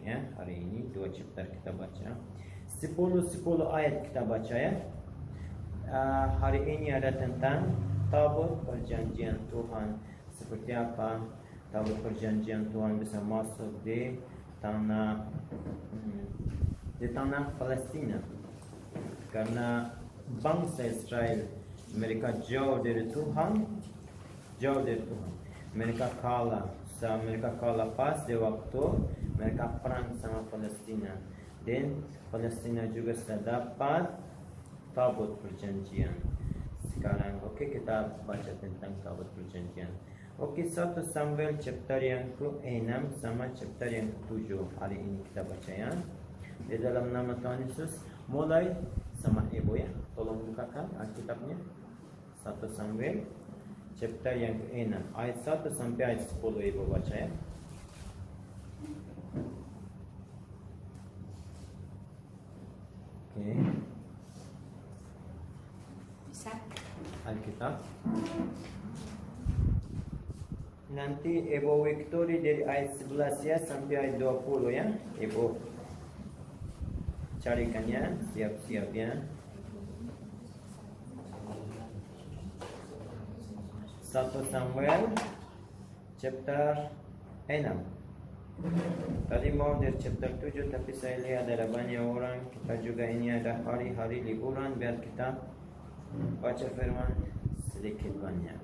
ya. Hari ini 2 chapter kita baca. 10 ayat kita baca ya. Hari ini ada tentang tabut perjanjian Tuhan. Seperti apa tabut perjanjian Tuhan bisa masuk di tanah Palestina. Karena bangsa Israel mereka jauh dari Tuhan. Mereka kalah pas di waktu mereka perang sama Palestina. Dan Palestina juga sudah dapat tabut perjanjian. Sekarang kita baca tentang tabut perjanjian. 1 Samuel chapter yang ke-6 sama chapter yang ke-7 hari ini kita baca ya. Di dalam nama Tuhan Yesus, mulai sama ibu ya. Tolong bukakan Alkitabnya. 1 Samuel chapter yang ke-6 ayat 1 sampai ayat 10 ibu baca ya. Oke. Bisa. Alkitab. Nanti Ibu Victory dari ayat 11 ya sampai ayat 20 ya. Ibu carikan ya, siap-siap ya. 1 Samuel chapter 6. Tadi mau dari chapter 7 tapi saya lihat ada banyak orang. Kita juga ini ada hari-hari liburan biar kita baca firman sedikit banyak.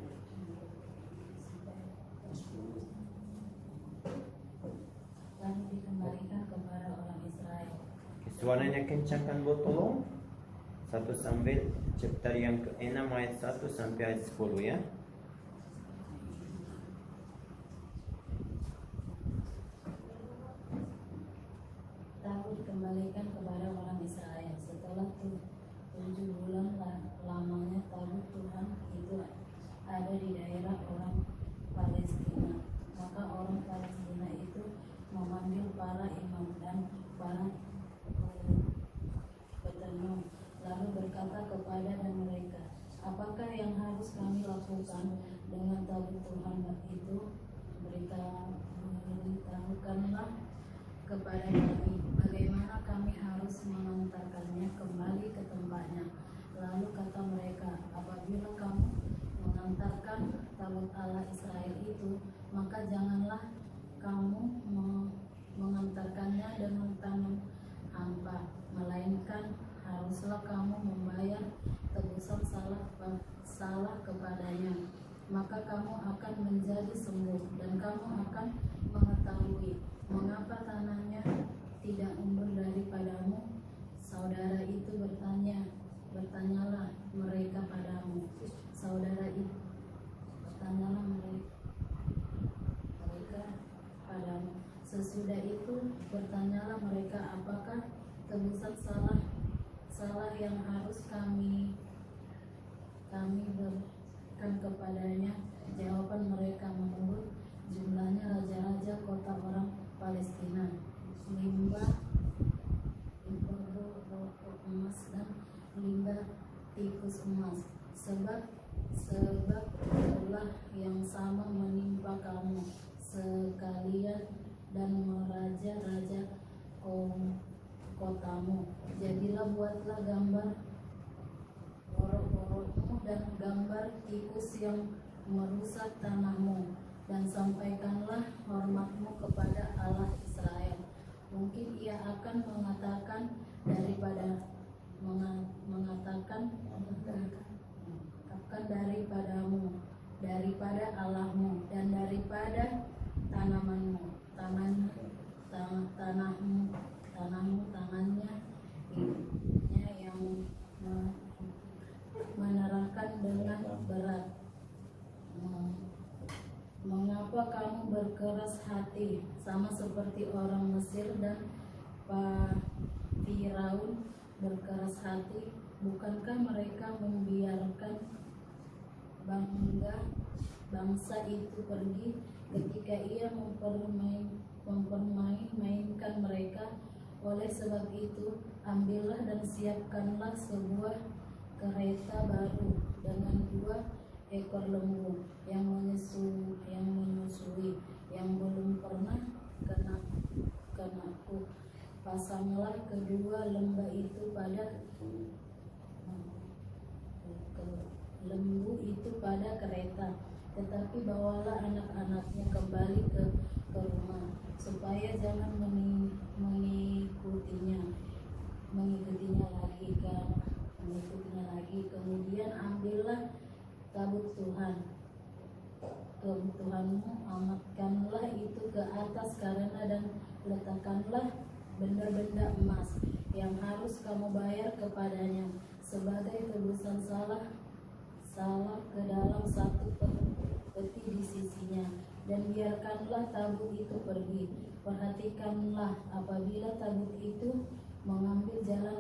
Lalu dikembalikan kepada orang Israel. Suaranya kencangkan buat tolong. 1 Samuel chapter yang ke-6 ayat 1 sampai ayat 10 ya. Lalu dikembalikan kepada orang Israel. Setelah 7 bulan lamanya tabut Tuhan itu ada di daerah orang Palestina. Maka orang Palestina itu memanggil para imam dan para petenung, lalu berkata kepada mereka, apakah yang harus kami lakukan dengan tabut Tuhan itu? Beritahukanlah kepada kami bagaimana kami harus mengantarkannya kembali ke tempatnya. Lalu kata mereka, apabila kamu mengantarkan tabut Allah Israel itu, maka janganlah kamu mengantarkannya dengan tangan hampa, melainkan haruslah kamu membayar tebusan salah kepadanya. Maka kamu akan menjadi sembuh dan kamu akan mengetahui mengapa tanahnya tidak umur daripadamu. Saudara itu bertanyalah mereka padamu. Saudara itu bertanyalah mereka padamu. Sesudah itu bertanyalah mereka, apakah tebusan salah yang harus kami berikan kepadanya? Jawaban mereka menurut jumlahnya raja-raja kota orang Palestina, limbah emas dan limbah tikus emas. Sebab telah yang sama menimpa kamu sekalian dan meraja-raja kotamu. Jadilah buatlah gambar borok-borokmu dan gambar tikus yang merusak tanahmu, dan sampaikanlah hormatmu kepada Allah Israel. Mungkin ia akan mengatakan daripadamu, daripada Allahmu, dan daripada tanamanmu, tangannya yang menerangkan dengan berat. Mengapa kamu berkeras hati sama seperti orang Mesir dan Firaun berkeras hati? Bukankah mereka membiarkan bangsa itu pergi ketika ia mempermainkan mereka? Oleh sebab itu, ambillah dan siapkanlah sebuah kereta baru dengan 2 ekor lembu yang menyusui, yang belum pernah kenaku, Pasanglah kedua lembah itu lembu itu pada kereta, tetapi bawalah anak-anaknya kembali ke rumah, supaya jangan mengikutinya lagi. Kemudian ambillah tabut Tuhanmu, angkatkanlah itu ke atas karena dan letakkanlah benda-benda emas yang harus kamu bayar kepadanya sebagai tebusan salah ke dalam satu peti di sisinya, dan biarkanlah tabut itu pergi. Perhatikanlah, apabila tabut itu mengambil jalan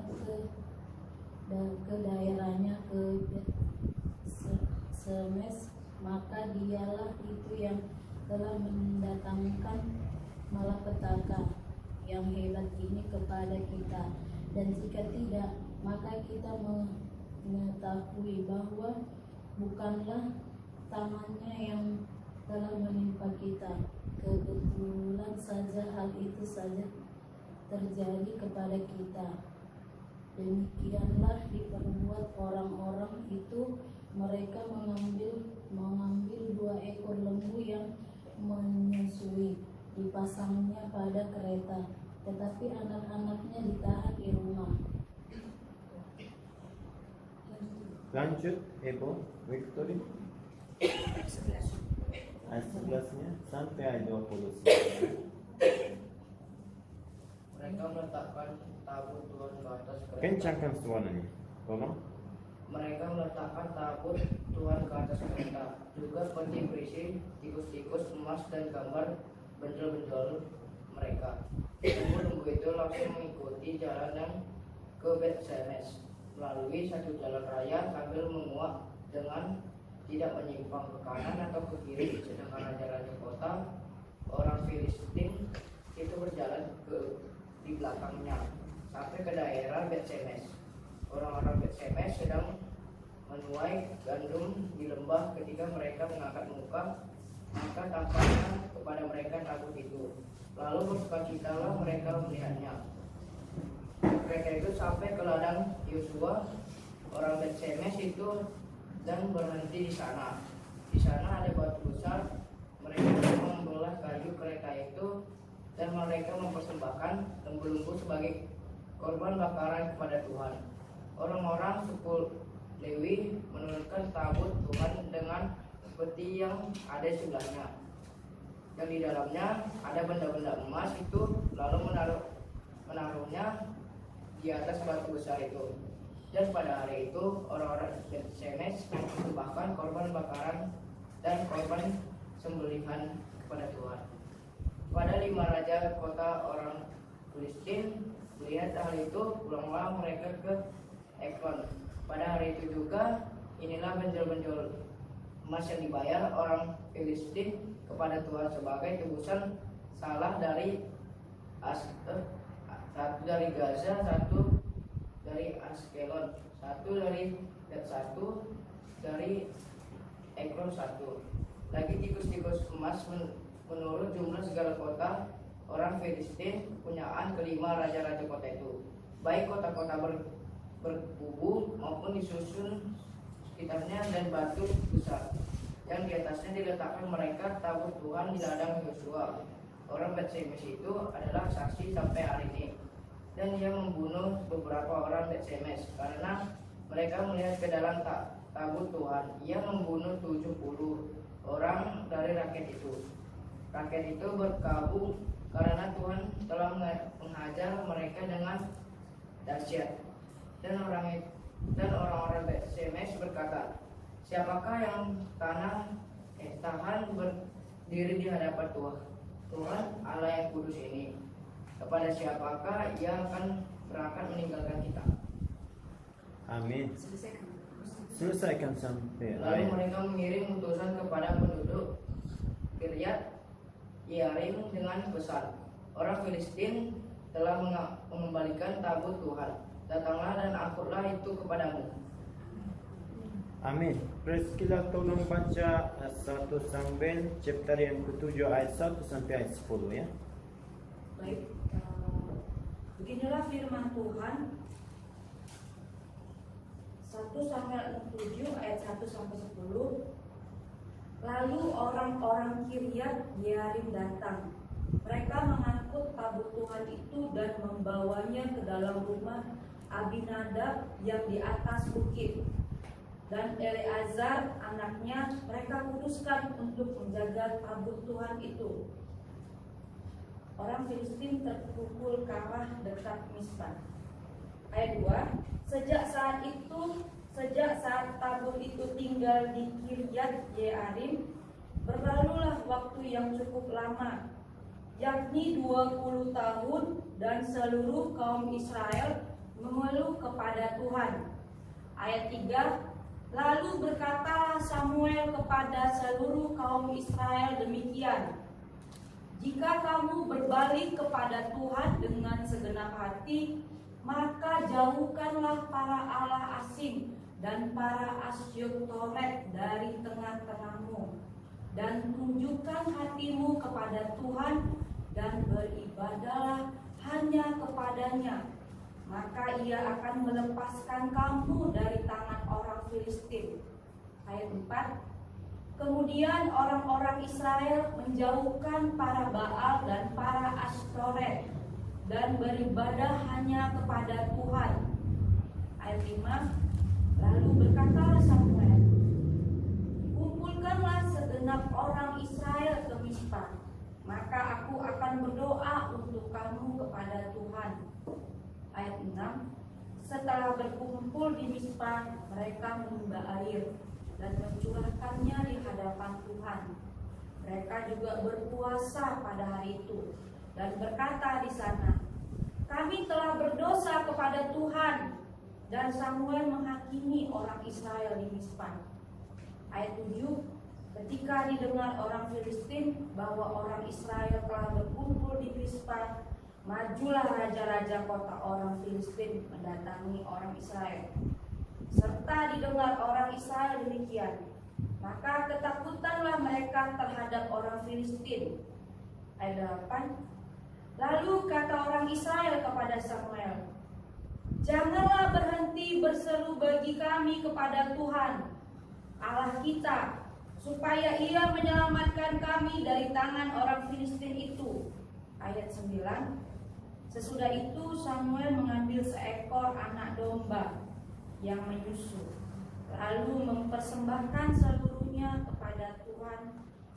ke daerahnya ke Semes, maka dialah itu yang telah mendatangkan malapetaka yang hebat ini kepada kita. Dan jika tidak, maka kita mengetahui bahwa bukanlah tangannya yang telah menimpa kita. Kebetulan saja hal itu saja terjadi kepada kita. Demikianlah diperbuat orang-orang itu. Mereka mengambil 2 ekor lembu yang menyusui, dipasangnya pada kereta, tetapi anak-anaknya ditahan di rumah. Lanjut, Ibu Victory. Ayat 11-nya sampai ayat 29. Mereka meletakkan tabut Tuhan ke atas kereta. Kencangkan suaranya, tolong. Mereka meletakkan tabut Tuhan ke atas kereta, juga peti berisi tikus-tikus emas dan gambar benjol-benjol mereka. Lembu itu langsung mengikuti jalan yang ke Bet-Semes melalui satu jalan raya sambil menguak dengan tidak menyimpang ke kanan atau ke kiri. Sedangkan raja-raja kota orang Filistin itu berjalan di belakangnya sampai ke daerah Bet-Semes. Orang-orang Bet-Semes sedang menuai gandum di lembah ketika mereka mengangkat muka, maka tampaknya kepada mereka tabut itu. Lalu bersukacitalah mereka melihatnya. Mereka itu sampai ke ladang Yosua orang Bet-Semes itu dan berhenti di sana. Di sana ada batu besar. Mereka membelah kayu kereta itu dan mereka mempersembahkan lembu-lembu sebagai korban bakaran kepada Tuhan. Orang-orang suku Lewi menurunkan tabut Tuhan dengan peti yang ada di sebelahnya, yang di dalamnya ada benda-benda emas itu, lalu menaruhnya di atas batu besar itu. Dan pada hari itu orang-orang Bet-Semes mempersembahkan korban bakaran dan korban sembelihan kepada Tuhan. Pada 5 raja kota orang Filistin melihat hal itu, pulanglah mereka ke Ekron. Pada hari itu juga inilah benjol-benjol emas yang dibayar orang Filistin kepada Tuhan sebagai tebusan salah dari satu dari Gaza, satu dari Askelon, satu dari Bet, satu dari Ekron, satu lagi tikus-tikus emas menurut jumlah segala kota orang Filistin punyaan kelima raja-raja kota itu, baik kota-kota berkubu maupun disusun sekitarnya, dan batu besar yang di atasnya diletakkan mereka tabut Tuhan di ladang Yosua. Orang Bet-Semes itu adalah saksi sampai hari ini, dan ia membunuh beberapa orang Bet-Semes karena mereka melihat ke dalam tabut Tuhan. Ia membunuh 70 orang dari rakyat itu. Rakyat itu berkabung karena Tuhan telah menghajar mereka dengan dahsyat. Dan orang-orang Bet-Semes berkata, siapakah yang tahan berdiri di hadapan Tuhan Allah yang kudus ini? Kepada siapakah ia akan berangkat meninggalkan kita? Amin. Selesaikan sampai Lalu ayat. mereka mengirim utusan kepada penduduk Kiryat Yearim dengan pesan, orang Filistin telah mengembalikan tabut Tuhan. Datanglah dan angkutlah itu kepadamu. Amin. Priscilla tolong baca 1 Samuel chapter yang ke-7 ayat 1 sampai ayat 10 ya. Baik, firman Tuhan 1 Samuel 7 ayat 1 sampai 10. Lalu orang-orang Kiryat Yearim datang. Mereka mengangkut tabut Tuhan itu dan membawanya ke dalam rumah Abinadab yang di atas bukit. Dan Eleazar anaknya mereka kuduskan untuk menjaga tabut Tuhan itu. Orang Filistin terpukul kalah dekat Mispa. Ayat 2. Sejak saat tabut itu tinggal di Kiryat Yearim, berlalulah waktu yang cukup lama, yakni 20 tahun, dan seluruh kaum Israel mengeluh kepada Tuhan. Ayat 3. Lalu berkatalah Samuel kepada seluruh kaum Israel demikian: jika kamu berbalik kepada Tuhan dengan segenap hati, maka jauhkanlah para allah asing dan para Asyur-toret dari tengah-tengahmu, dan tunjukkan hatimu kepada Tuhan dan beribadahlah hanya kepadanya. Maka ia akan melepaskan kamu dari tangan orang Filistin. Ayat 4. Kemudian orang-orang Israel menjauhkan para Baal dan para Asytoret dan beribadah hanya kepada Tuhan. Ayat 5. Lalu berkatalah Samuel, kumpulkanlah segenap orang Israel ke Mispa, maka aku akan berdoa untuk kamu kepada Tuhan. Ayat 6. Setelah berkumpul di Mispa, mereka menimba air dan mencurahkannya di hadapan Tuhan. Mereka juga berpuasa pada hari itu dan berkata di sana, kami telah berdosa kepada Tuhan. Dan Samuel menghakimi orang Israel di Mispa. Ayat 7. Ketika didengar orang Filistin bahwa orang Israel telah berkumpul di Mispa, majulah raja-raja kota orang Filistin mendatangi orang Israel. Serta didengar orang Israel demikian, maka ketakutanlah mereka terhadap orang Filistin. Ayat 8. Lalu kata orang Israel kepada Samuel, janganlah berhenti berseru bagi kami kepada Tuhan Allah kita, supaya ia menyelamatkan kami dari tangan orang Filistin itu. Ayat 9. Sesudah itu Samuel mengambil seekor anak domba yang menyusu, lalu mempersembahkan seluruhnya kepada Tuhan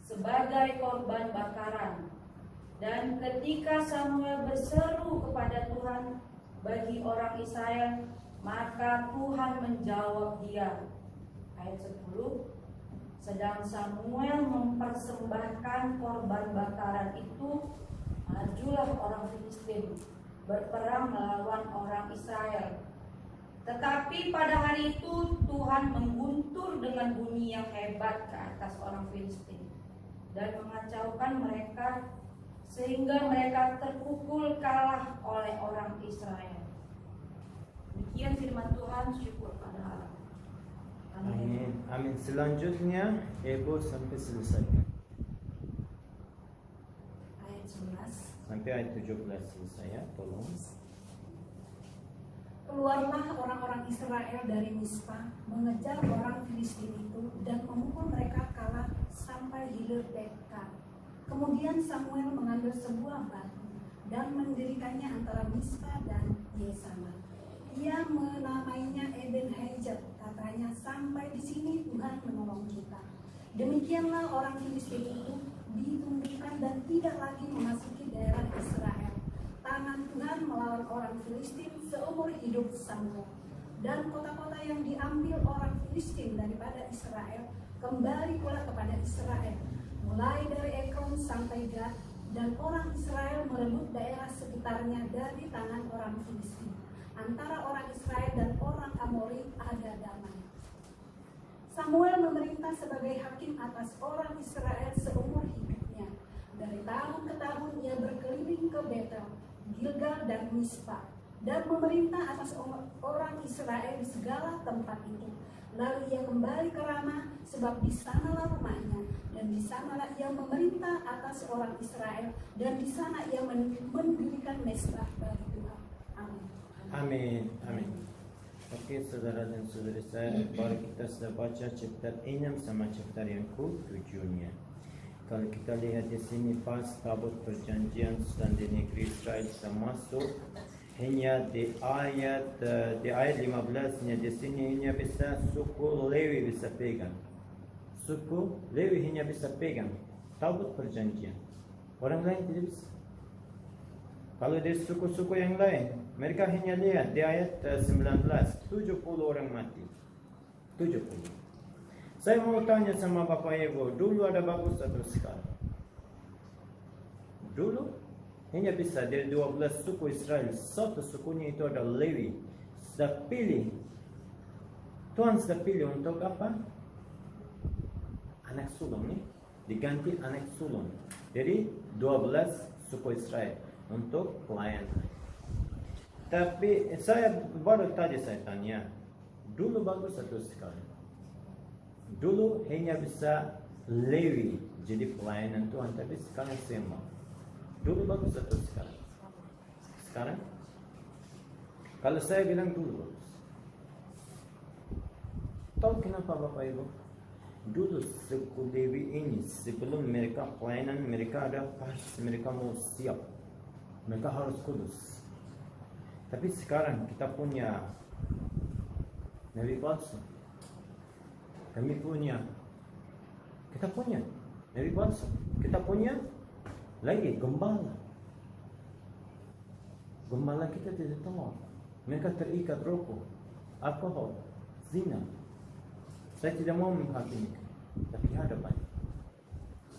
sebagai korban bakaran. Dan ketika Samuel berseru kepada Tuhan bagi orang Israel, maka Tuhan menjawab dia. Ayat 10. Sedang Samuel mempersembahkan korban bakaran itu, majulah orang Filistin berperang melawan orang Israel. Tetapi pada hari itu Tuhan mengguntur dengan bunyi yang hebat ke atas orang Filistin dan mengacaukan mereka, sehingga mereka terpukul kalah oleh orang Israel. Demikian firman Tuhan, syukur pada Allah. Amin. Amin. Selanjutnya Ebo sampai selesai. Ayat 11. Sampai ayat 17 selesai ya, tolong. Keluarlah orang-orang Israel dari Mispa, mengejar orang Filistin itu dan memukul mereka kalah sampai hilir Beka. Kemudian Samuel mengambil sebuah batu dan mendirikannya antara Mispa dan Yesana. Ia menamainya Eben Hajar, katanya, sampai di sini Tuhan menolong kita. Demikianlah orang Filistin itu ditundukkan dan tidak lagi memasuki daerah Israel. Tangan Tuhan melawan orang Filistin seumur hidup Samuel. Dan kota-kota yang diambil orang Filistin daripada Israel kembali pula kepada Israel, mulai dari Ekron sampai Gad, dan orang Israel merebut daerah sekitarnya dari tangan orang Filistin. Antara orang Israel dan orang Amori ada damai. Samuel memerintah sebagai hakim atas orang Israel seumur hidupnya. Dari tahun ke tahun ia berkeliling ke Betel, Gilgal dan Mispa, dan memerintah atas orang Israel di segala tempat itu. Lalu ia kembali ke Rama, sebab di sanalah rumahnya, dan di sanalah ia memerintah atas orang Israel, dan di sana ia mendirikan mezbah bagi Tuhan. Amin. Amin. Amin. Okey, saudara dan saudari saya, baru kita sudah baca chapter 6 sama chapter yang ke-7-nya. Kalau kita lihat di sini pas tabut perjanjian sedang di negeri Israel sudah masuk, hanya di ayat 15-nya di sini hanya bisa suku Lewi bisa pegang. Suku Lewi hanya bisa pegang tabut perjanjian. Orang lain tidak bisa. Kalau di suku-suku yang lain, mereka hanya lihat di ayat 19, 70 orang mati. 70. Saya mau tanya sama Bapak Ibu, dulu ada bagus atau sekarang? Dulu hanya bisa dari 12 suku Israel, satu sukunya itu ada Lewi. Sudah pilih. Tuhan sudah pilih untuk apa? Anak sulung nih, diganti anak sulung. Jadi 12 suku Israel untuk pelayanan. Tapi saya baru tadi saya tanya, dulu bagus atau sekarang? Dulu hanya bisa Lewi jadi pelayanan Tuhan, tapi sekarang semua. Dulu bagus atau sekarang? Sekarang? Kalau saya bilang dulu bagus. Tahu kenapa Bapak Ibu? Dulu suku Lewi ini sebelum mereka pelayanan, mereka ada pas, mereka mau siap. Mereka harus kudus. Tapi sekarang kita punya nabi palsu. Kita punya nabi palsu. Kita punya lagi gembala. Gembala kita tidak tahu. Mereka terikat rokok, alkohol, zina. Saya tidak mau menghakimi, tapi ada banyak.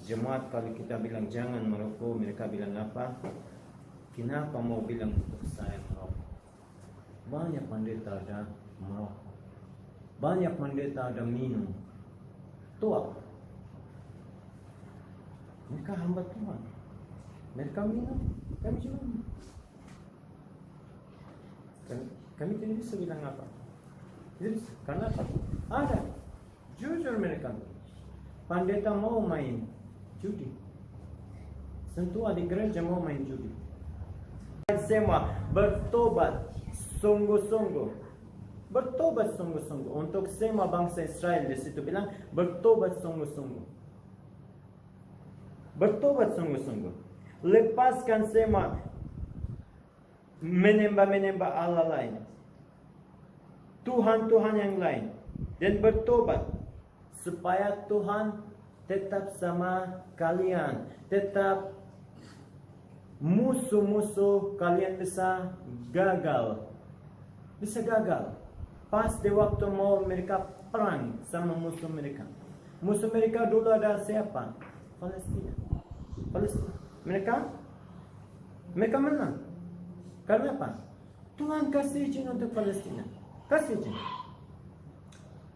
Jemaat kalau kita bilang jangan merokok, mereka bilang apa? Kenapa mau bilang untuk saya merokok? Banyak pendeta ada merokok. Banyak pendeta ada minum. Tua. Mereka hamba Tuhan. Mereka minum, kami juga minum. Kami tidak bisa bilang apa. Tidak bisa. Karena apa? Ada. Jujur mereka. Pendeta mau main judi. Sentuh di gereja mau main judi. Semua bertobat sungguh-sungguh. Bertobat sungguh-sungguh. Untuk semua bangsa Israel di situ bilang bertobat sungguh-sungguh. Bertobat sungguh-sungguh. Lepaskan semua menyembah Allah lain, Tuhan-Tuhan yang lain, dan bertobat supaya Tuhan tetap sama kalian, tetap musuh-musuh kalian bisa gagal. Pas di waktu mau mereka perang sama musuh mereka. Musuh mereka dulu ada siapa? Palestina. Mereka menang. Karena apa? Tuhan kasih izin untuk Palestina. Kasih izin.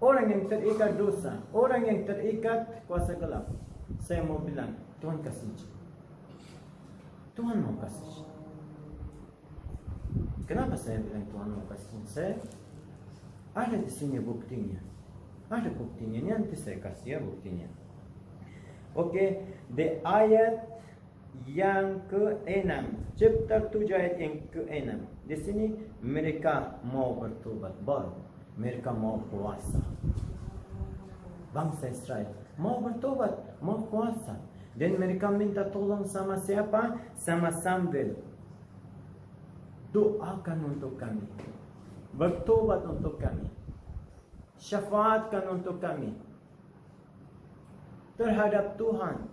Orang yang terikat dosa, orang yang terikat kuasa gelap, saya mau bilang, Tuhan kasih izin. Tuhan mau kasih izin. Kenapa saya bilang Tuhan mau kasih izin? Saya ada di sini buktinya. Ada buktinya, nanti saya kasih ya buktinya. Oke, di ayat yang ke-6, chapter 7 ayat yang ke-6. Di sini mereka mau bertobat baru. Mereka mau puasa. Bangsa Israel mau bertobat, mau puasa. Dan mereka minta tolong sama siapa? Sama Samuel. Doakan untuk kami. Bertobat untuk kami. Syafaatkan untuk kami. Terhadap Tuhan.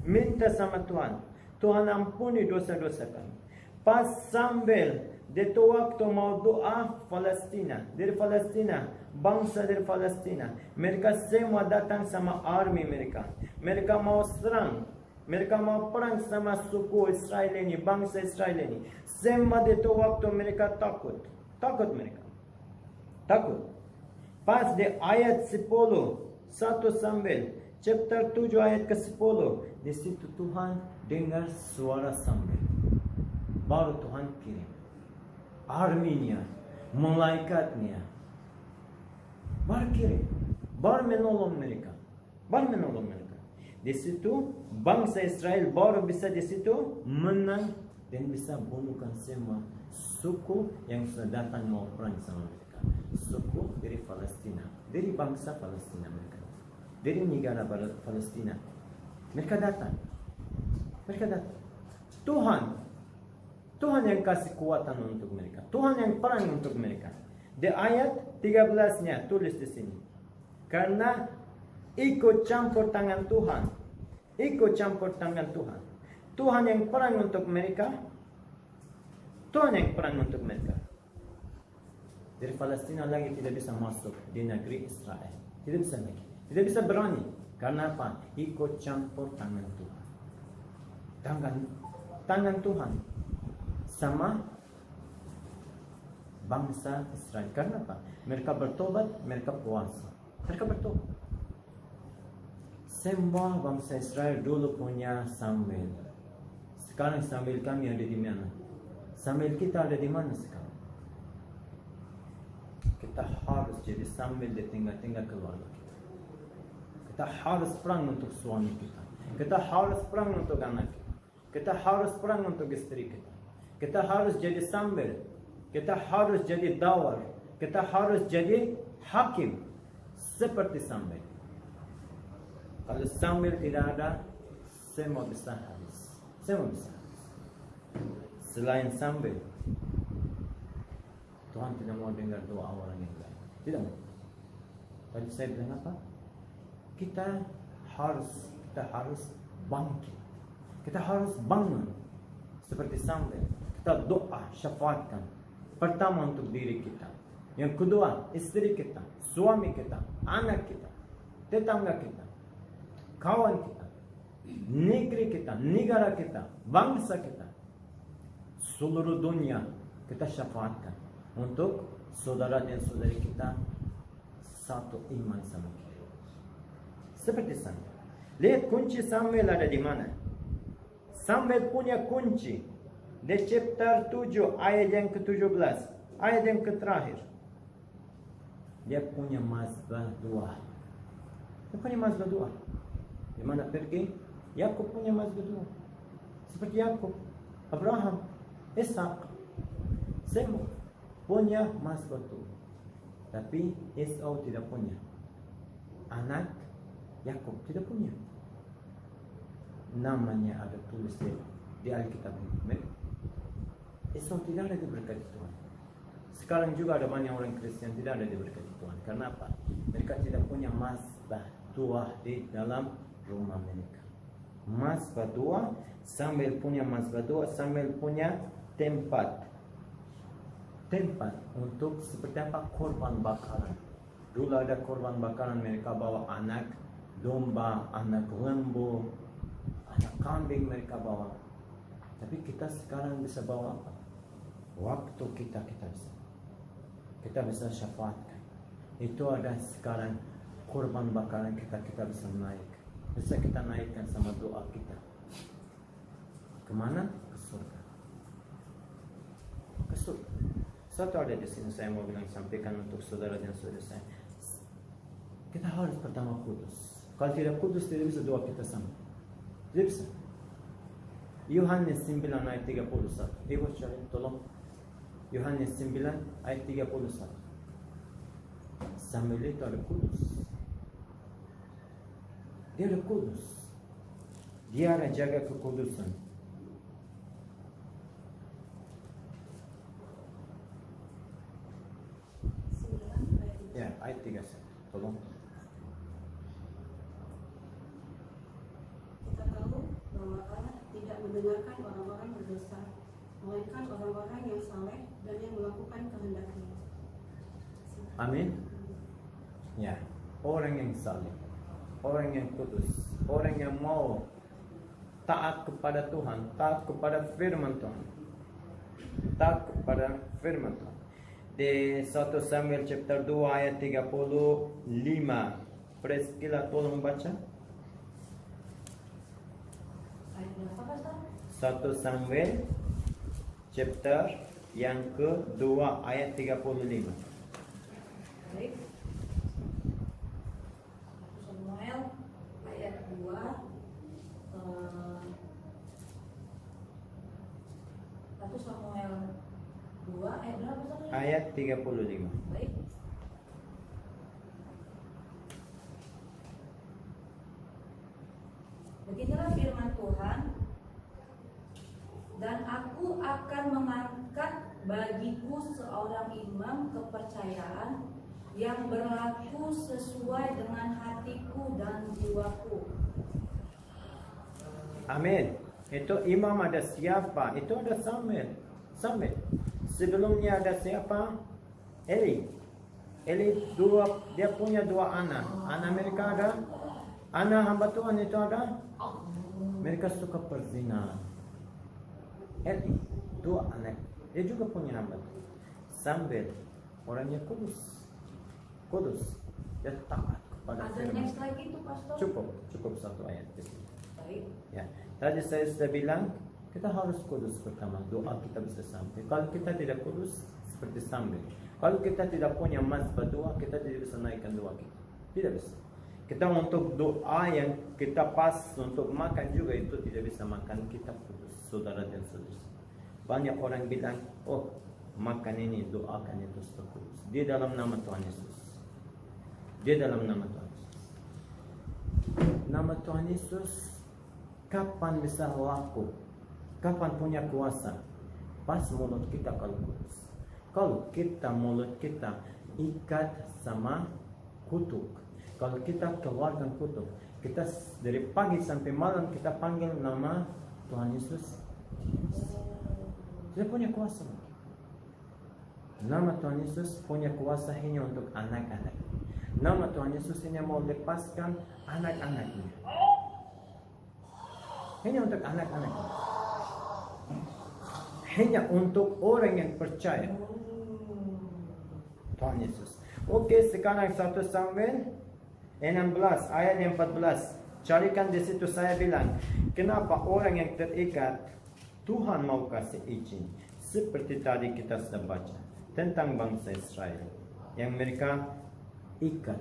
Minta sama Tuhan. Tuhan ampuni dosa-dosa kami. Pas Samuel di waktu mau doa Palestina, dari Palestina, bangsa dari Palestina, mereka semua datang sama army mereka. Mereka mau serang, mereka mau perang sama suku Israel ini, bangsa Israel ini. Semua di waktu mereka takut mereka. Takut. Pas di ayat 10, 1 Samuel chapter 7 ayat ke-10, di situ Tuhan dengar suara Samuel. Baru Tuhan kirim arminya, malaikatnya. Baru kirim, baru menolong mereka. Di situ bangsa Israel baru bisa di situ menang dan bisa bunuhkan semua suku yang sudah datang mau perang sama mereka. Suku dari Palestina, dari bangsa Palestina mereka, dari negara Palestina. Mereka datang. Tuhan yang kasih kekuatan untuk mereka. Tuhan yang perang untuk mereka. Di ayat 13-nya tulis di sini. Karena ikut campur tangan Tuhan. Tuhan yang perang untuk mereka. Dari Palestina lagi tidak bisa masuk di negeri Israel. Tidak bisa lagi. Tidak bisa berani. Karena apa? Ikut campur tangan Tuhan. Tangan Tuhan sama bangsa Israel. Karena apa? Mereka bertobat, mereka puasa. Mereka bertobat. Semua bangsa Israel dulu punya Samuel. Sekarang Samuel kami ada di mana? Samuel kita ada di mana sekarang? Kita harus jadi Samuel di tengah-tengah keluarga kita. Kita harus perang untuk suami kita. Kita harus perang untuk anak kita. Kita harus perang untuk istri kita. Kita harus jadi Samuel. Kita harus jadi dawar. Kita harus jadi hakim seperti Samuel. Kalau Samuel tidak ada, semua bisa habis. Selain Samuel, Tuhan tidak mau dengar doa orang yang lain. Tidak mau. Tadi saya bilang apa? Kita harus bangkit. Kita harus bangun seperti Samuel. Kita doa, syafaatkan. Pertama untuk diri kita. Yang kedua, istri kita, suami kita, anak kita, tetangga kita, kawan kita, negeri kita, negara kita, bangsa kita, seluruh dunia kita syafaatkan untuk saudara dan saudari kita satu iman sama kita. Seperti Samuel. Lihat kunci Samuel ada di mana? Samuel punya kunci di chapter 7 ayat yang ke-17, ayat yang terakhir. Dia punya mazbah dua. Di mana pergi? Yakub punya mazbah dua. Seperti Yakub, Abraham, Ishak, semua punya mazbah dua. Tapi Esau tidak punya. Anak Yakub tidak punya. Namanya ada tulis di Alkitab ini. Esau tidak ada diberkati Tuhan. Sekarang juga ada banyak orang Kristen tidak ada diberkati Tuhan. Karena apa? Mereka tidak punya mazbah tua di dalam rumah mereka. Mazbah tua, Samuel punya mazbah tua, Samuel punya tempat untuk seperti apa? Korban bakaran. Dulu ada korban bakaran, mereka bawa anak domba, anak lembu, anak kambing mereka bawa. Tapi kita sekarang bisa bawa apa? Waktu kita bisa. Kita bisa syafaatkan. Itu ada sekarang korban bakaran kita bisa naik. Bisa kita naikkan sama doa kita. Kemana? Ke surga. Satu ada di sini saya mau bilang, sampaikan untuk saudara dan saudara saya. Kita harus pertama kudus. Kalau tidak kudus tidak bisa doa kita sama. Tidak bisa. Yohanes 9 ayat 31. Ibu cari tolong. Yohanes 9 ayat 31. Samuel itu ada kudus. Dia ada kudus. Dia ada jaga kekudusan. Ya, ayat 31. Tolong. Kita tahu bahwa Allah tidak mendengarkan orang-orang berdosa, melainkan orang-orang yang saleh dan yang melakukan kehendak-Nya. Amin. Ya, orang yang saleh, orang yang kudus, orang yang mau taat kepada Tuhan, taat kepada firman Tuhan, taat kepada firman Tuhan. Di 1 Samuel chapter 2 ayat 35. Priscilla tolong baca. 1 Samuel chapter yang kedua ayat 35. Baik. Samuel ayat 2 ayat 35. Baik. Beginilah firman Tuhan, dan aku akan mengangkat bagiku seorang imam kepercayaan yang berlaku sesuai dengan hatiku dan jiwaku. Amin. Itu imam ada siapa? Itu ada Samuel. Sebelumnya ada siapa? Eli. Dia punya dua anak. Anak mereka ada. Anak hamba Tuhan itu ada. Mereka suka berzina. Eli, dua anak. Dia juga punya hamba Tuhan. Samuel, orangnya kudus. Dia taat kepada Ada firman. next lagi tuh pastor? Cukup satu ayat. Baik. Ya, tadi saya sudah bilang kita harus kudus pertama, doa kita bisa sampai. Kalau kita tidak kudus seperti Samuel, kalau kita tidak punya mazhab doa, kita tidak bisa naikkan doa kita. Tidak bisa. Kita untuk doa yang kita pas untuk makan juga itu tidak bisa makan, kita kudus, saudara dan saudari. Banyak orang bilang, oh makan ini doakan itu supaya kudus. Dia dalam nama Tuhan Yesus. Nama Tuhan Yesus. Kapan bisa laku? Kapan punya kuasa? Pas mulut kita kalau kudus. Kalau kita mulut kita ikat sama kutuk. Kalau kita keluarkan kutuk, kita dari pagi sampai malam kita panggil nama Tuhan Yesus. Dia punya kuasa. Nama Tuhan Yesus punya kuasa hanya untuk anak-anak. Nama Tuhan Yesus hanya mau lepaskan anak-anaknya. Hanya untuk anak-anak. Hanya untuk orang yang percaya. Tuhan Yesus. Oke, sekarang 1 Samuel 16 ayat 14. Carikan di situ, saya bilang, kenapa orang yang terikat Tuhan mau kasih izin. Seperti tadi kita sudah baca tentang bangsa Israel yang mereka ikat.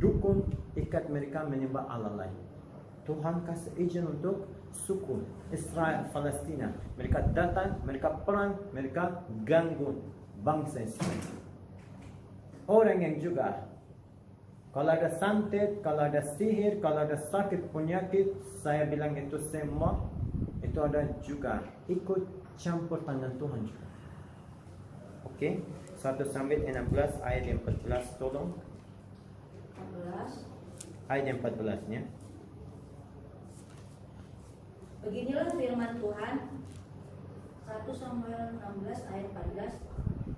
Dukun ikat mereka menyembah Allah lain. Tuhan kasih izin untuk suku Israel, Palestina. Mereka datang, mereka perang, mereka ganggu bangsa Israel. Orang yang juga, kalau ada santet, kalau ada sihir, kalau ada sakit penyakit, saya bilang itu semua, itu ada juga ikut campur tangan Tuhan juga. Oke, 1 Samuel 16 ayat 14, tolong. 14. Ayat 14-nya. Beginilah firman Tuhan, 1 Samuel 16 ayat 14.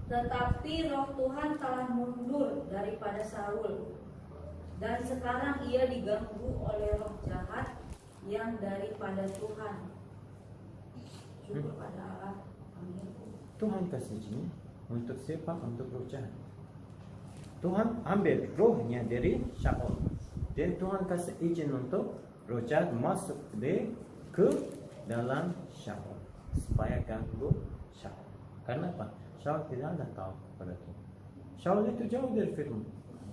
Tetapi roh Tuhan telah mundur daripada Saul, dan sekarang ia diganggu oleh roh jahat yang daripada Tuhan. Syukur pada Allah. Amin. Tuhan kasih izin untuk siapa? Untuk roh jahat. Tuhan ambil rohnya dari Saul. Dan Tuhan kasih izin untuk roh jahat masuk ke dalam Saul supaya ganggu Saul. Karena apa? Saul tidak ada tahu pada Tuhan. Saul itu jauh dari firman.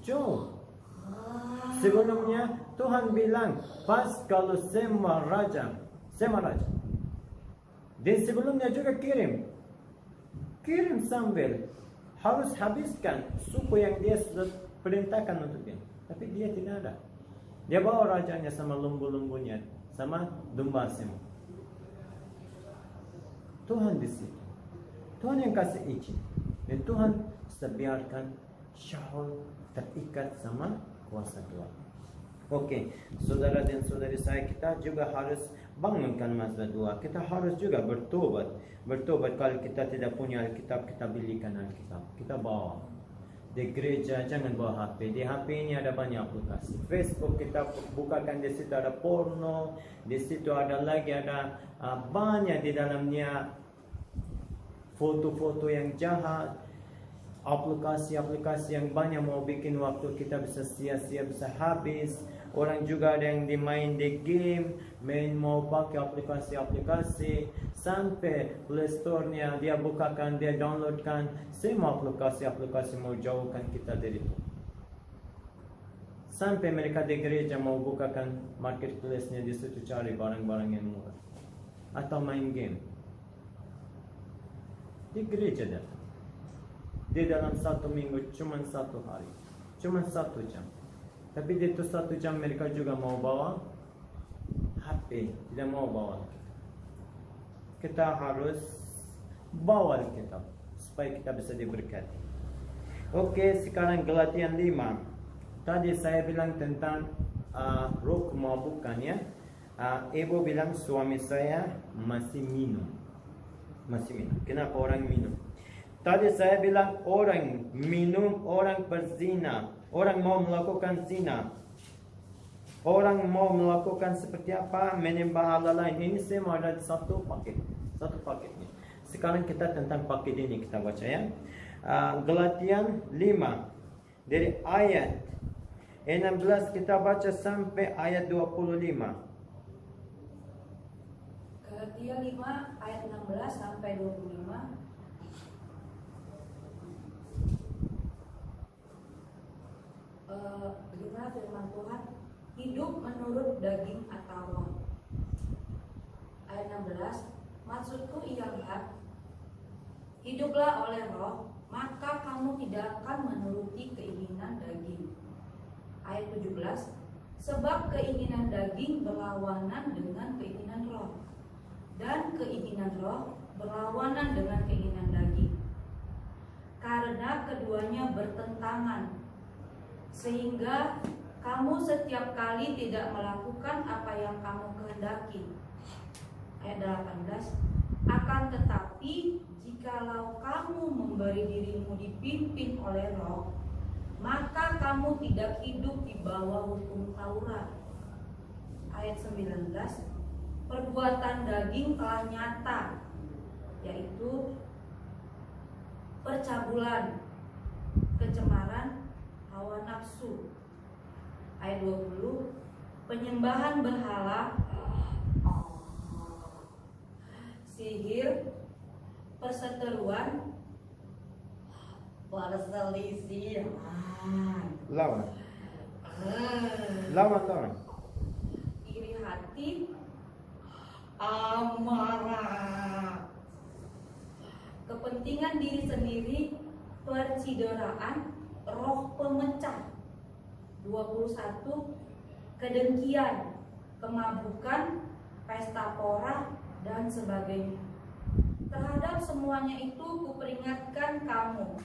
Jauh. Sebelumnya Tuhan bilang pas kalau sembah raja. Dan sebelumnya juga kirim Samuel harus habiskan suku yang dia sudah perintahkan untuk dia. Tapi dia tidak ada. Dia bawa rajanya sama lembu-lembunya, sama domba semua. Tuhan di situ. Tuhan yang kasih izin. Dan Tuhan biarkan Saul terikat sama kuasa Tuhan. Oke, saudara dan saudari saya, kita juga harus bangunkan masa doa. Kita harus juga bertobat. Bertobat kalau kita tidak punya Alkitab, kita belikan Alkitab. Kita bawa. Di gereja jangan bawa HP. Di HP ini ada banyak aplikasi. Facebook kita bukakan, di situ ada porno, di situ ada lagi banyak di dalamnya foto-foto yang jahat. Aplikasi-aplikasi yang banyak mau bikin waktu kita bisa sia-sia, bisa habis. Orang juga ada yang dimain di game, mau pakai aplikasi-aplikasi sampai Play Store-nya dia bukakan, dia downloadkan semua aplikasi-aplikasi mau jauhkan kita dari itu. Sampai mereka di gereja mau bukakan marketplace-nya, di situ cari barang-barang yang murah atau main game. di gereja datang. Di dalam satu minggu cuma 1 hari, cuma 1 jam. Tapi di itu 1 jam mereka juga mau bawa HP, tidak mau bawa. Kita harus bawa Alkitab supaya kita bisa diberkati. Oke, sekarang Galatia 5. Tadi saya bilang tentang roh kemabukan ya. Ibu bilang suami saya masih minum. Kenapa orang minum? Tadi saya bilang orang minum, orang berzina, orang mau melakukan zina, orang mau melakukan seperti apa, menyembah Allah lain. Ini semua ada satu paketnya. Sekarang kita tentang paket ini kita baca ya. Galatia 5 dari ayat 16 kita baca sampai ayat 25. Galatia 5 ayat 16 sampai 25. Bagaimana firman Tuhan? Hidup menurut daging atau roh. Ayat 16, maksudku ialah hiduplah oleh roh, maka kamu tidak akan menuruti keinginan daging. Ayat 17, sebab keinginan daging berlawanan dengan keinginan roh, dan keinginan roh berlawanan dengan keinginan daging. Karena keduanya bertentangan, sehingga kamu setiap kali tidak melakukan apa yang kamu kehendaki. Ayat 18, akan tetapi jikalau kamu memberi dirimu dipimpin oleh roh, maka kamu tidak hidup di bawah hukum Taurat. Ayat 19, perbuatan daging telah nyata, yaitu percabulan, kecemaran, hawa nafsu. Ayat 20, penyembahan berhala, sihir, perseteruan, perselisihan, Lawan. iri hati, amarah, kepentingan diri sendiri, percideraan, roh pemecah. 21, kedengkian, kemabukan, pesta pora, dan sebagainya. Terhadap semuanya itu kuperingatkan kamu,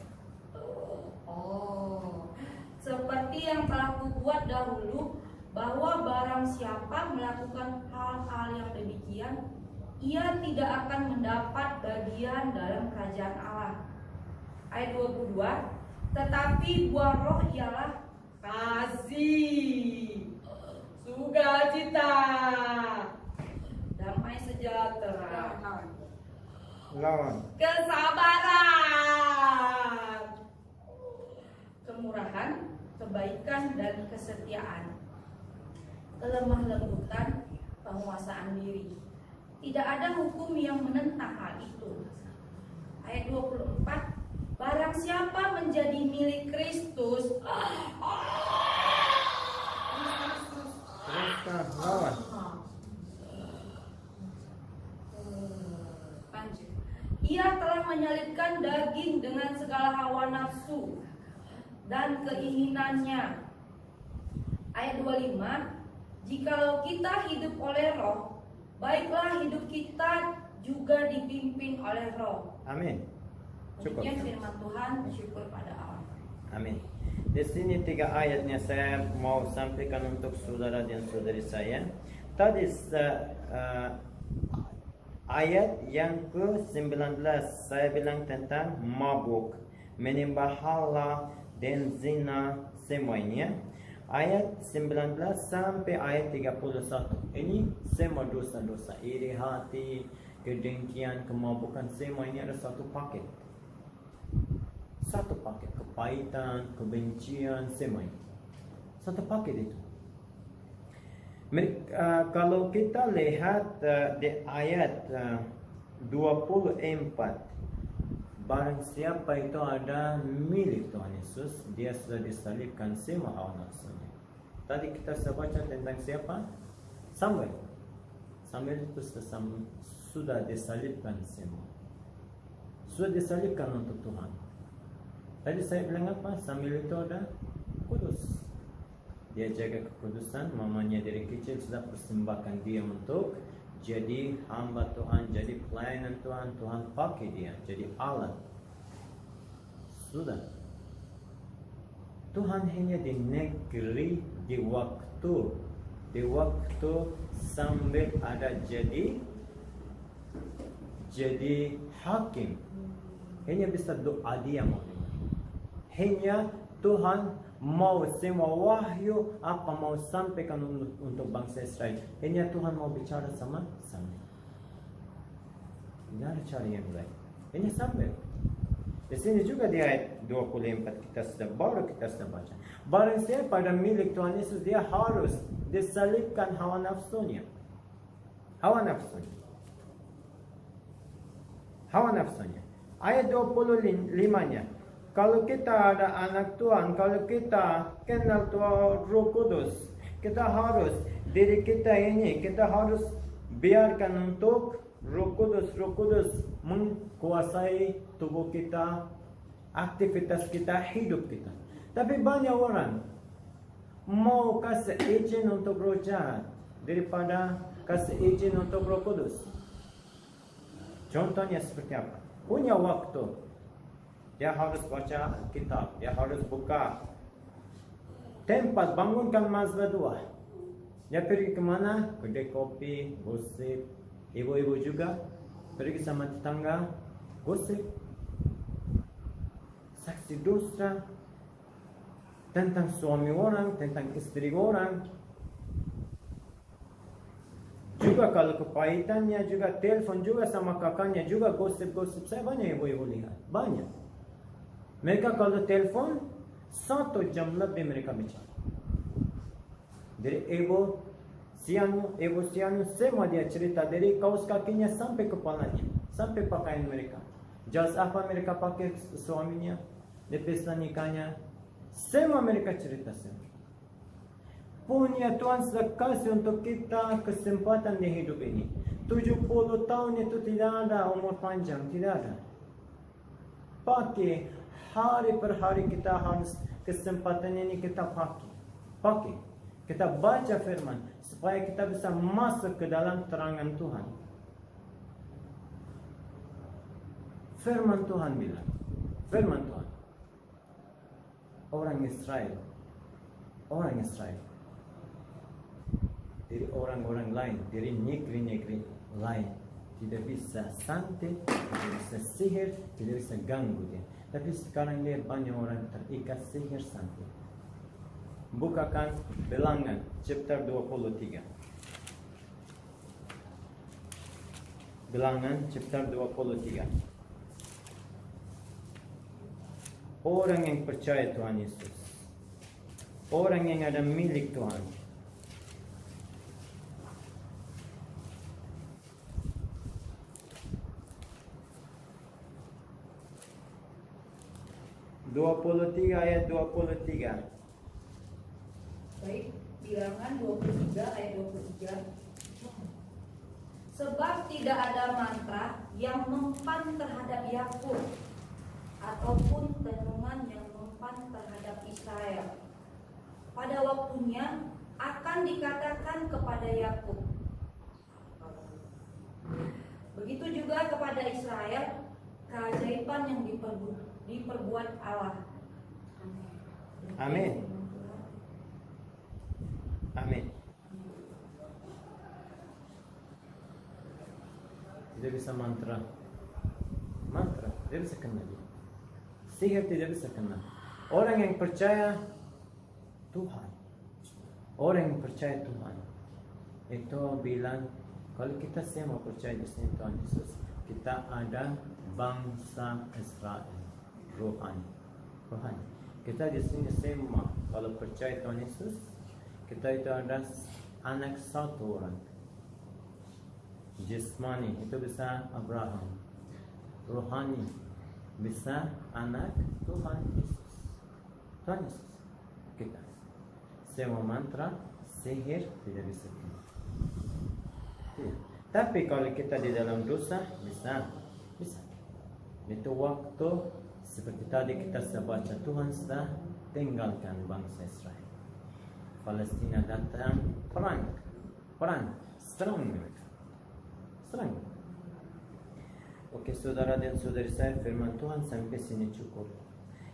seperti yang telah kubuat dahulu, bahwa barang siapa melakukan hal-hal yang demikian, ia tidak akan mendapat bagian dalam kerajaan Allah. Ayat 22, tetapi buah roh ialah kasih, sukacita, damai sejahtera, kesabaran, kemurahan, kebaikan dan kesetiaan, kelemah lembutan, penguasaan diri. Tidak ada hukum yang menentang hal itu. Ayat 24, barang siapa menjadi milik Kristus, ia telah menyalibkan daging dengan segala hawa nafsu dan keinginannya. Ayat 25, jikalau kita hidup oleh roh, baiklah hidup kita juga dipimpin oleh roh. Amin. Cukup. Demikian firman Tuhan, syukur pada Allah. Amin. Di sini 3 ayatnya saya mau sampaikan untuk saudara dan saudari saya. Tadi ayat yang ke-19 saya bilang tentang mabuk, menyembah Allah dan zina semuanya. Ayat 19 sampai ayat 31. Ini semua dosa-dosa, iri hati, kedengkian, kemabukan, semua ini ada satu paket. Satu paket, kepahitan, kebencian, semuanya. Satu paket itu. Kalau kita lihat di ayat 24, barang siapa itu ada milik Tuhan Yesus, dia sudah disalibkan semua hawa nafsunya. Tadi kita sudah baca tentang siapa? Samuel. Samuel itu sudah disalibkan semua. sudah disalibkan untuk Tuhan. Tadi saya bilang apa? Sambil itu ada kudus. Dia jaga kekudusan, mamanya dari kecil sudah persembahkan dia untuk jadi hamba Tuhan, jadi pelayanan Tuhan. Tuhan pakai dia jadi alat. Sudah. Tuhan hanya di negeri, di waktu sambil ada jadi hakim. Hanya bisa doa dia mau. Hanya Tuhan mau semua wahyu apa mau sampaikan untuk bangsa Israel. Hanya Tuhan mau bicara sama. Tidak ada cara yang lain. Hanya sampai. Di sini juga di ayat 24 kita sudah baca. Barang siapa pada milik Tuhan Yesus, dia harus disalibkan hawa nafsunya. Hawa nafsunya. Ayat 25-nya. Kalau kita ada anak Tuhan, kalau kita kenal Tuhan Roh Kudus, kita harus diri kita ini, kita harus biarkan untuk Roh Kudus menguasai tubuh kita, aktivitas kita, hidup kita. Tapi banyak orang mau kasih izin untuk roh jahat daripada kasih izin untuk Roh Kudus. Contohnya seperti apa? Punya waktu. Dia harus baca kitab, dia harus buka tempat, bangunkan mazhab dua. Dia pergi kemana? Kedai kopi, gosip. Ibu-ibu juga pergi sama tetangga, gosip. Saksi dosa tentang suami orang, tentang istri orang. Juga kalau kepahitannya, juga telepon juga sama kakaknya, juga gosip-gosip. Saya banyak ibu-ibu lihat, banyak. Mereka kalau telepon 1 jam lebih mereka bicara. Dari ibu sianu semua dia cerita dari kaos kakinya sampai kepalanya, sampai pakaian mereka. Jas apa mereka pakai suaminya, di pesta nikahnya, semua mereka cerita semua. Punya Tuhan sudah kasih untuk kita kesempatan di hidup ini. 70 tahun itu tidak ada umur panjang, tidak ada. Pakai hari per hari kita harus kesempatan ini kita pakai. Kita baca firman supaya kita bisa masuk ke dalam terangan Tuhan. Firman Tuhan bilang, orang Israel dari orang-orang lain, dari negeri-negeri lain tidak bisa santet, tidak bisa sihir, tidak bisa ganggu dia. Tapi sekarang lihat banyak orang terikat sihir santet. Bukakan Bilangan chapter 23. Bilangan chapter 23. Orang yang percaya Tuhan Yesus, orang yang ada milik Tuhan, ayat 23. Baik, Bilangan 23 ayat 23. Sebab tidak ada mantra yang mempan terhadap Yakub ataupun tenungan yang mempan terhadap Israel. Pada waktunya akan dikatakan kepada Yakub, begitu juga kepada Israel, keajaiban yang diperbuat Allah. Amin. Tidak bisa mantra, tidak bisa kena. Sihir tidak bisa kena. Orang yang percaya Tuhan, itu bilang, kalau kita semua percaya di sini Tuhan Yesus, kita ada bangsa Israel rohani. Kita di sini semua kalau percaya Tuhan Yesus, kita itu ada anak satu orang. Jasmani itu bisa Abraham, rohani bisa anak Tuhan Yesus. Kita semua mantra, sihir tidak bisa. Tapi kalau kita di dalam dosa bisa. Itu waktu seperti tadi kita sudah baca, Tuhan sudah tinggalkan bangsa Israel. Palestina datang perang, serang mereka. Serang. Oke, saudara dan saudari saya, firman Tuhan sampai sini cukup.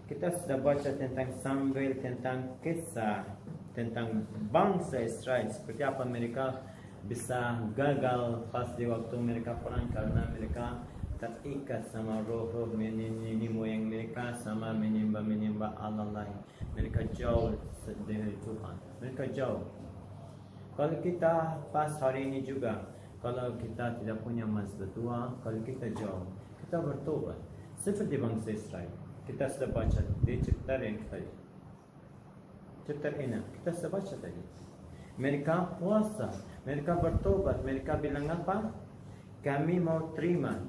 Kita sudah baca tentang Samuel, tentang kisah, tentang bangsa Israel, seperti apa mereka bisa gagal pas di waktu mereka perang karena mereka terikat sama roh-roh nenek moyang mereka, sama menyembah Allah lain. Mereka jauh dari Tuhan. Mereka jauh. Kalau kita pas hari ini juga, kalau kita tidak punya mazda tua, kalau kita jauh, kita bertobat seperti bangsa Israel. Kita sudah baca di chapter yang tadi, chapter 6 kita sudah baca tadi. Mereka puasa, mereka bertobat, mereka bilang apa? Kami mau terima,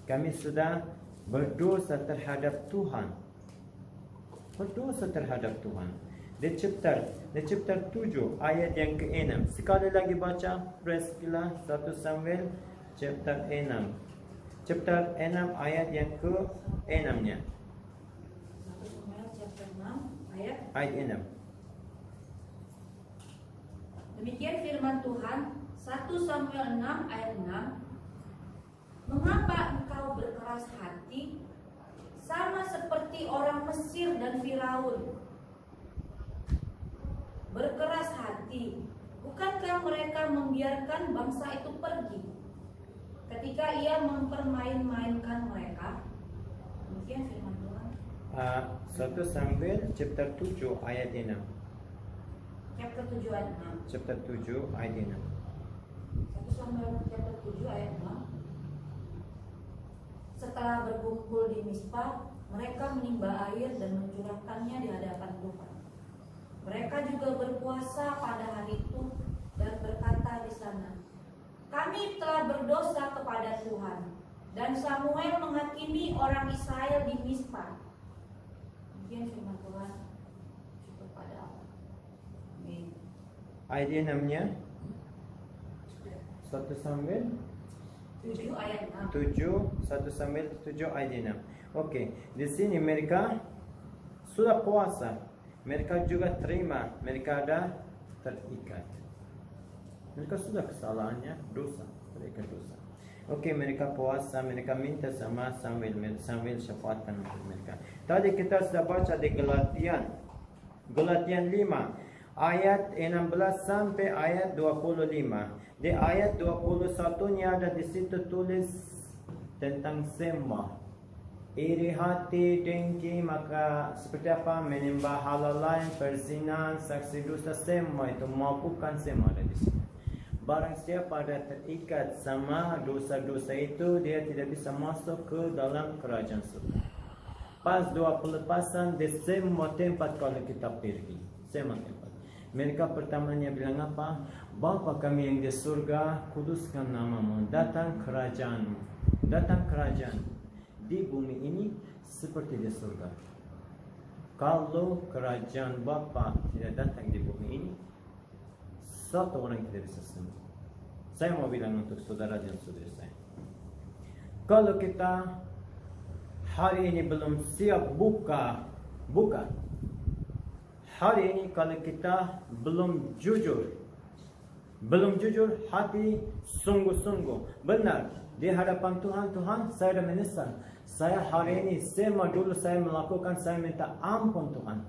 kami sudah berdosa terhadap Tuhan. Berdosa terhadap Tuhan. Di chapter 7 ayat yang ke-6. Sekali lagi baca, Priscilla 1 Samuel chapter 6. Chapter 6 ayat yang ke-6-nya. 1 Samuel chapter 6 ayat. Ayat 6. Demikian firman Tuhan, 1 Samuel 6 ayat 6. Mengapa engkau berkeras hati sama seperti orang Mesir dan Firaun? Berkeras hati, bukankah mereka membiarkan bangsa itu pergi ketika ia mempermain-mainkan mereka? Demikian firman Tuhan. 1 Samuel chapter 7 ayat 6. Chapter 7 ayat 6. Chapter 7 ayat 6. 1 Samuel chapter 7 ayat 6. Setelah berkumpul di Mispa, mereka menimba air dan mencurahkannya di hadapan Tuhan. Mereka juga berpuasa pada hari itu dan berkata di sana, kami telah berdosa kepada Tuhan. Dan Samuel menghakimi orang Israel di Mispa. Demikian firman Tuhan. Cukup pada Allah. Amin. Ayat 6-nya 1 Samuel 7 ayat 6. 1 Samuel 7 ayat 6. Oke, di sini mereka sudah puasa. Mereka juga terima, mereka ada terikat. Mereka sudah kesalahannya, dosa, terikat dosa. Oke, mereka puasa, mereka minta sama Samuel, Samuel syafaatkan untuk mereka. Tadi kita sudah baca di Galatian 5 ayat 16 sampai ayat 25. Di ayat 21-nya ada di situ tulis tentang sembah. Iri hati, dengki, maka seperti apa? Menyembah hal lain, perzinahan, saksi dusta, semua itu melakukan semua ada di sini. Barang siapa ada terikat sama dosa-dosa itu, dia tidak bisa masuk ke dalam kerajaan surga. Pas 20 pasan di semua tempat kalau kita pergi, semua tempat. Mereka pertamanya bilang apa? Bapa kami yang di surga, kuduskan namamu, datang kerajaanmu, datang kerajaan di bumi ini seperti di surga. Kalau kerajaan Bapa tidak datang di bumi ini, satu orang tidak bisa sembuh. Saya mau bilang untuk saudara dan saudari saya, kalau kita hari ini belum siap buka, hari ini kalau kita belum jujur hati sungguh-sungguh benar di hadapan Tuhan, Tuhan saya sudah menyesal. Saya hari ini semua dulu saya melakukan, saya minta ampun Tuhan.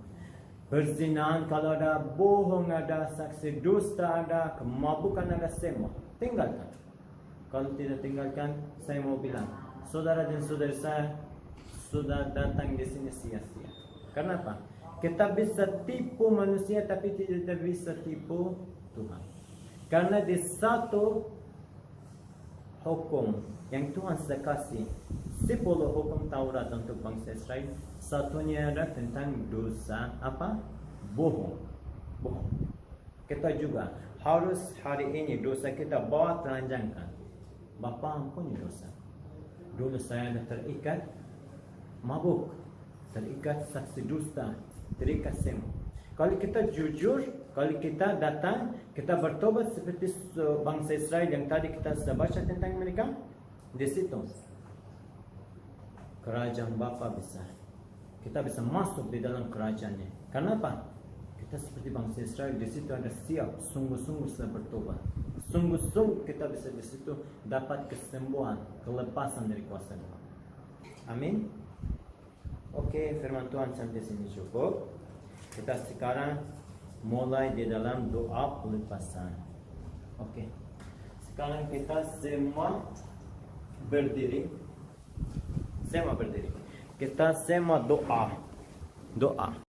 Perzinahan, kalau ada bohong, ada saksi dusta, ada kemabukan, ada semua, tinggalkan. Kalau tidak tinggalkan, saya mau bilang, saudara dan saudari saya sudah datang di sini sia-sia. Kenapa? Kita bisa tipu manusia tapi tidak bisa tipu Tuhan. Karena di satu hukum yang Tuhan sudah kasih, 10 hukum Taurat untuk bangsa Israel, satunya ada tentang dosa apa? Bohong. Kita juga harus hari ini dosa kita bawa telanjangkan. Bapa ampuni dosa. Dulu saya ada terikat mabuk, terikat saksi dusta, terikat semua. Kalau kita jujur, kalau kita datang, kita bertobat seperti bangsa Israel yang tadi kita sudah baca tentang mereka di situ. kerajaan Bapa besar. Kita bisa masuk di dalam kerajaannya. Kenapa? Kita seperti bangsa Israel, di situ ada siap, sungguh-sungguh sudah bertobat. Sungguh-sungguh kita bisa di situ dapat kesembuhan, kelepasan dari kuasa Tuhan. Amin. Oke, firman Tuhan sampai sini cukup. Kita sekarang mulai di dalam doa pelepasan. Oke. Sekarang kita semua berdiri. Semua berdiri. Kita semua doa. Doa.